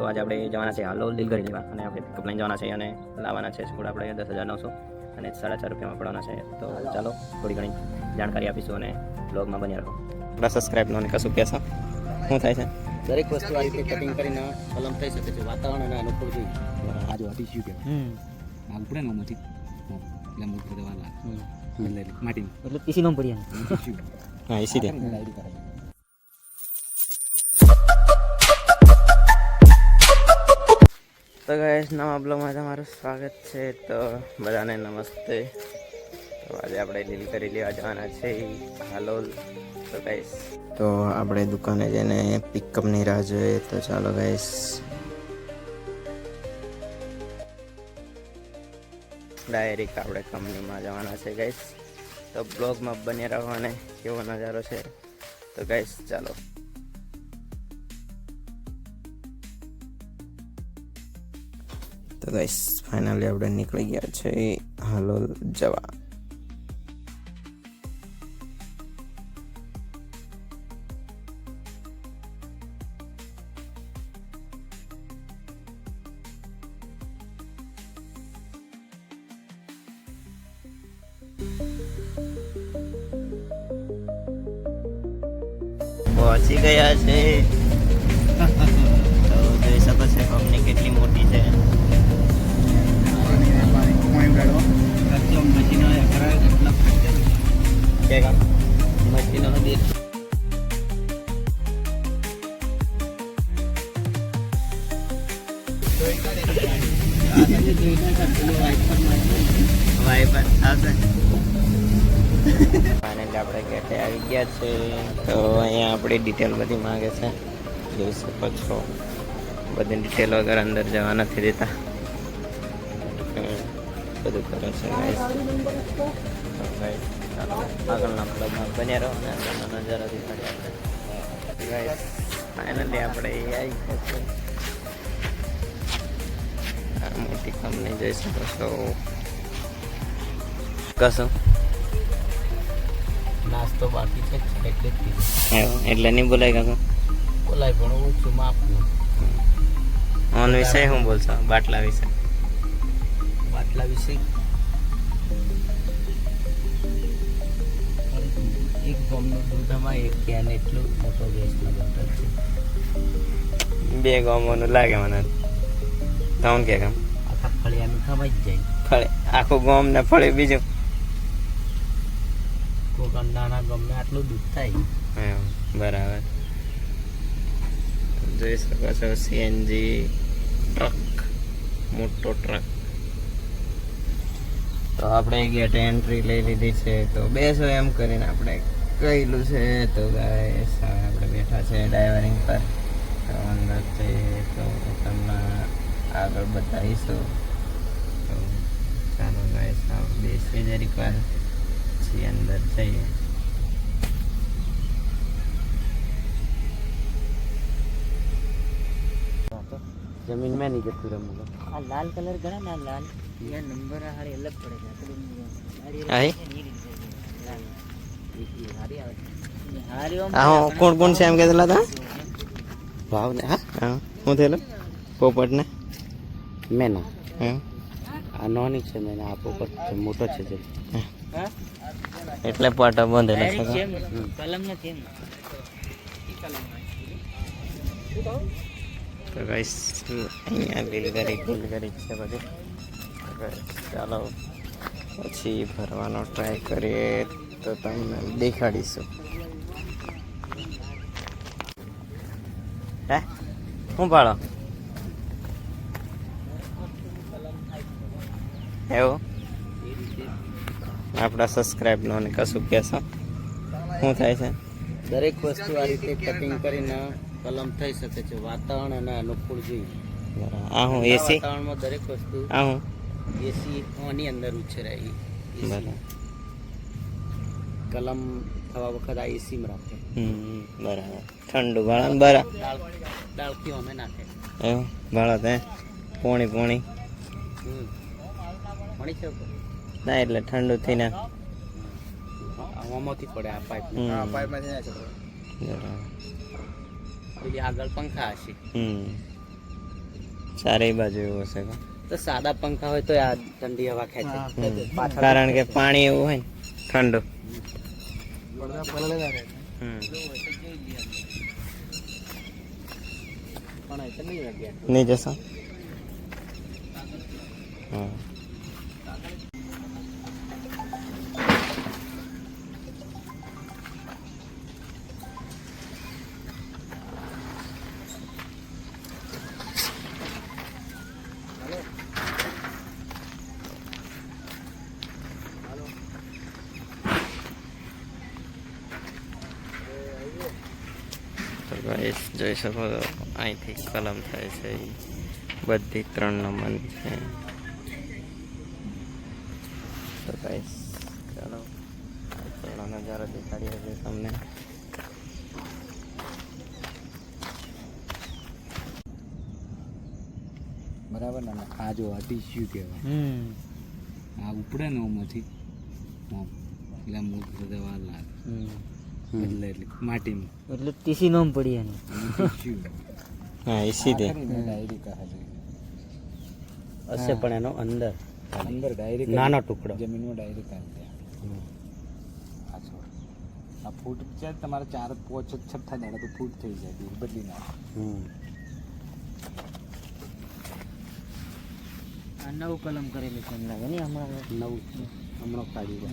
તો આજે આપણે જવાના છે હાલોલ દિલગરી લેવા અને આપણે પિકઅપ લઈને જવાના છે અને લાવવાના છે સ્કૂલ આપણે 10,900 અને 4.5 રૂપિયામાં પડવાના છે. તો ચાલો થોડી ઘણી જાણકારી આપીશું અને બ્લોગમાં બન્યા રહો. આપણા સબસ્ક્રાઈબ નો કશું કહેશો શું થાય છે? દરેક વસ્તુ આ રીતે કટિંગ કરીને કલમ થઈ શકે છે. વાતાવરણ અને અનુકૂળ જોઈએ. આજે વાટી શું કે આગ પડે ને એમાંથી એટલે મૂળ દવા લાગે માટી એટલે પીસી નો પડી હા એસી દે. તો ગાઈસ નવા બ્લોગમાં તમારું સ્વાગત છે. તો બધાને નમસ્તે. તો આજે આપણે ડીલ કરી લેવા જવાના છે હાલોલ. તો ગાઈસ તો આપણે દુકાને જઈને પિકઅપની રાહ જોઈએ. તો ચાલો ગાઈસ ડાયરેક્ટ આપણે કંપનીમાં જવાના છે ગાઈસ. તો બ્લોગમાં બન્યા રહો અને કેવો નજારો છે. તો ગાઈસ ચાલો. તો ગાઈસ ફાઇનલી આપણે નીકળી ગયા છે હાલોલ જવા. પહોંચી ગયા છે. તો જોઈ શકો છો કંપની કેટલી મોટી છે. મશીનો હતી વાઈપર આવશે. ફાઇનલી આપણે ગેટે આવી ગયા છે. તો અહીંયા આપણી ડિટેલ બધી માંગે છે. જોઈ શકો છો બધી ડિટેલ વગર અંદર જવા નથી દેતા. બધું કરે છે ગાઈસ. ચાલો આગળના બ્લોગમાં બન્યા રહો અને આગળનો નજારો દેખાડીએ આપણે. ગાઈસ ફાઇનલી આપણે આવી ગયા છે. આ મોટી કંપની જોઈ શકો છો. કશું નાસ્તો બાકી છે એટલે નહીં બોલાય કાકો. બોલાય પણ ઓછું માપનું. ઓન વિશે શું બોલશો? બાટલા વિશે. બાટલા વિશે એક ગામનું દૂધમાં એક કેન એટલું મોટો ગેસનો બોટલ છે. 2 ગામોનું લાગે મને. ત્રણ કે ગામ આખા ફળિયાનું ખવાઈ જ જાય. ફળે આખું ગામ ને ફળે બીજું. કોઈક નાના ગામને આટલું દૂધ થાય. હા બરાબર. જોઈ શકો છો સીએનજી ટ્રક, મોટો ટ્રક. તો આપણે ગેટ એન્ટ્રી લઈ લીધી છે. તો બેસો એમ કરીને આપણે કહેલું છે. તો ગાઈસ આપણે બેઠા છે ડ્રાઇવરિંગ પર. તો અંદરથી તો તમને આગળ બતાવીશું. તો ચાલો ગાઈસ બેસી જરીક વાર પછી અંદર જઈએ. જમીન में नहीं करती रमूंगा. આ લાલ કલર ગણા ના લાલ યા નંબર હારી અલગ પડે છે. આહી હારી હા કોણ કોણ છે એમ કહેલા હતા? ભાવ ને હા શું થયેલું? પોપટ ને મેના હા આ નાની છે મેના આ પોપટ છે મોટો છે જે. એટલે પાટો બાંધેલો છે. કલમ નથી એમ. તો ગાઈસ અહીંયા દિલગરી છે બધું. ચાલો પછી ભરવાનો ટ્રાય કરીએ તો તમને દેખાડીશું. હે શું ભાડો એવું? આપણા સબસ્ક્રાઈબ નો ને કશું કહેશો શું થાય છે? દરેક વસ્તુ આ રીતે કટિંગ કરીને કલમ થઈ શકે છે. વાતાવરણ અને અનુકૂળ જોઈએ. આ હું એસી વાતાવરણમાં દરેક વસ્તુ આ હું એસી આની અંદર ઉછેરાય. બરાબર. કલમ થવા વખત આ એસીમાં રાખે. બરાબર. ઠંડુ ભાડા બરાબર. ડાળખીઓ અમે નાખે એવું ભાડો તે પોણી મળી છે ના એટલે ઠંડુ થઈને આમાંથી પડે આ પાઇપ. બરાબર. પેલી આગળ પંખા હશે. ચારેય બાજુ એવું હશે કા? તો સાદા પંખા હોય તો આ ઠંડી હવા ખેંચે પાછળ કારણ કે પાણી એવું હોય ને ઠંડુ. હમ. પણ એ તો નહીં વાગ્યા નહીં જશો? હા. તો ગાઈસ જોઈ શકો છો અહીંથી કલમ થાય છે ઈ બધી 3 નંબરની છે. તો ગાઈસ ચાલો થોડો નજારો દેખાડીએ છીએ તમને. બરાબર ને આ જો આ ટીસ્યુ કહેવાય આ ઉપડે ને ઓમાંથી એટલે મૂળ બધા વાર લાગે એટલે માટીમાં એટલે તીસી નોમ પડી એની ટીસ્યુ હા એસી દે ડાયરી કહે છે હશે પણ એનો અંદર અંદર ડાયરી નાનો ટુકડો જમીનમાં ડાયરી કહે છે આ છોડ આ ફૂટ છે તમારે 4 5 6 થાય તો ફૂટ થઈ જાય બદલી નાખે આ નવું કલમ કરેલું છે એમ લાગે ને હમણાં નવું હમણાં કાઢ્યું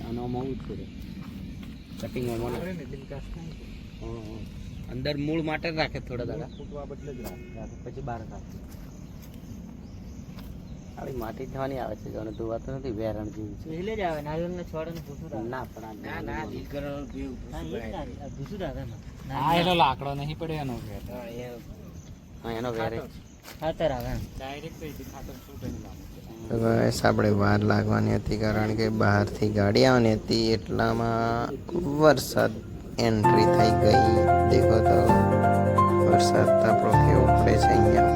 આનો આમાં જ કરે કટિંગમાં અંદર મૂળ માટે જ રાખે થોડા દાડા ફૂટવા બદલે જ રાખે પછી બહાર કાઢે આવી માટી થવાની આવે છે જોને ધોવાતો નથી વેરણ જેવી છે એટલે જ આવે નારિયેળને છોડને ભૂસું આવે ના પણ ભૂસું આવે એમાં આ એનો લાકડો નહીં પડે એનો હા એનો વેરે ખાતર આવે એમ ડાયરેક્ટ ખાતર છૂટે નહીં લાગે તો ગાઈસ આપણે વાર લાગવાની હતી કારણ કે બહારથી ગાડી આવવાની હતી એટલામાં વરસાદ એન્ટ્રી થઈ ગઈ. દેખો તો વરસાદ આપણો કેવો પડે છે અહીંયા.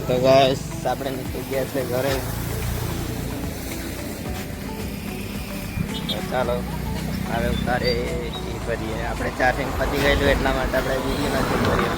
તો ગાઈસ આપણે નીકળી ગયા છે ઘરે. તો ચાલો હવે ઉતારે એ કરીએ. આપણે ચાર્જિંગ પતી ગયેલું એટલા માટે આપણે બીજી નથી કરીએ.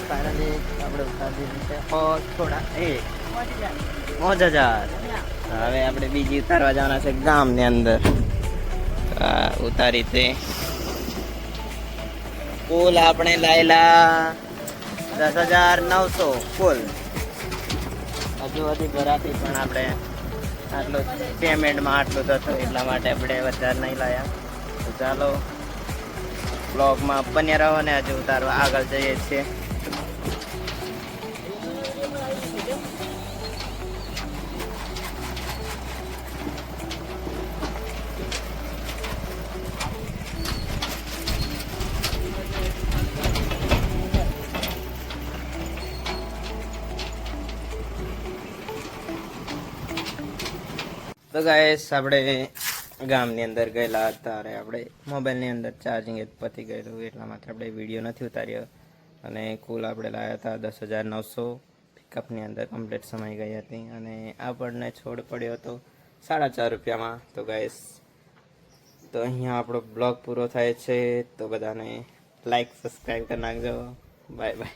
ફાઇનલી આપણે ઉતારી દીધી છે થોડા મોજ હજાર. હવે આપણે બીજી ઉતારવા જવાના છે ગામની અંદર. ઉતારી તે કુલ આપણે લાયેલા 10,900 કુલ. હજુ બધી ભરાતી પણ આપણે આટલું પેમેન્ટમાં આટલું થતું એટલા માટે આપણે વધારે નહીં લાયા. તો ચાલો બ્લોગમાં બન્યા રહો ને હજુ ઉતારવા આગળ જઈએ છીએ. તો ગાઈસ આપણે ગામની અંદર ગયેલા હતા ત્યારે આપણે મોબાઈલની અંદર ચાર્જિંગ પતી ગયેલું એટલા માટે આપણે વિડીયો નથી ઉતાર્યો. અને કુલ આપણે લાવ્યા હતા 10,900. પિકઅપની અંદર કમ્પ્લીટ સમાઈ ગઈ હતી અને આપણને છોડ પડ્યો હતો 4.5 રૂપિયામાં. તો ગાઈસ તો અહીંયા આપણો બ્લોગ પૂરો થાય છે. તો બધાને લાઈક સબસ્ક્રાઈબ કરી નાખજો. Bye bye.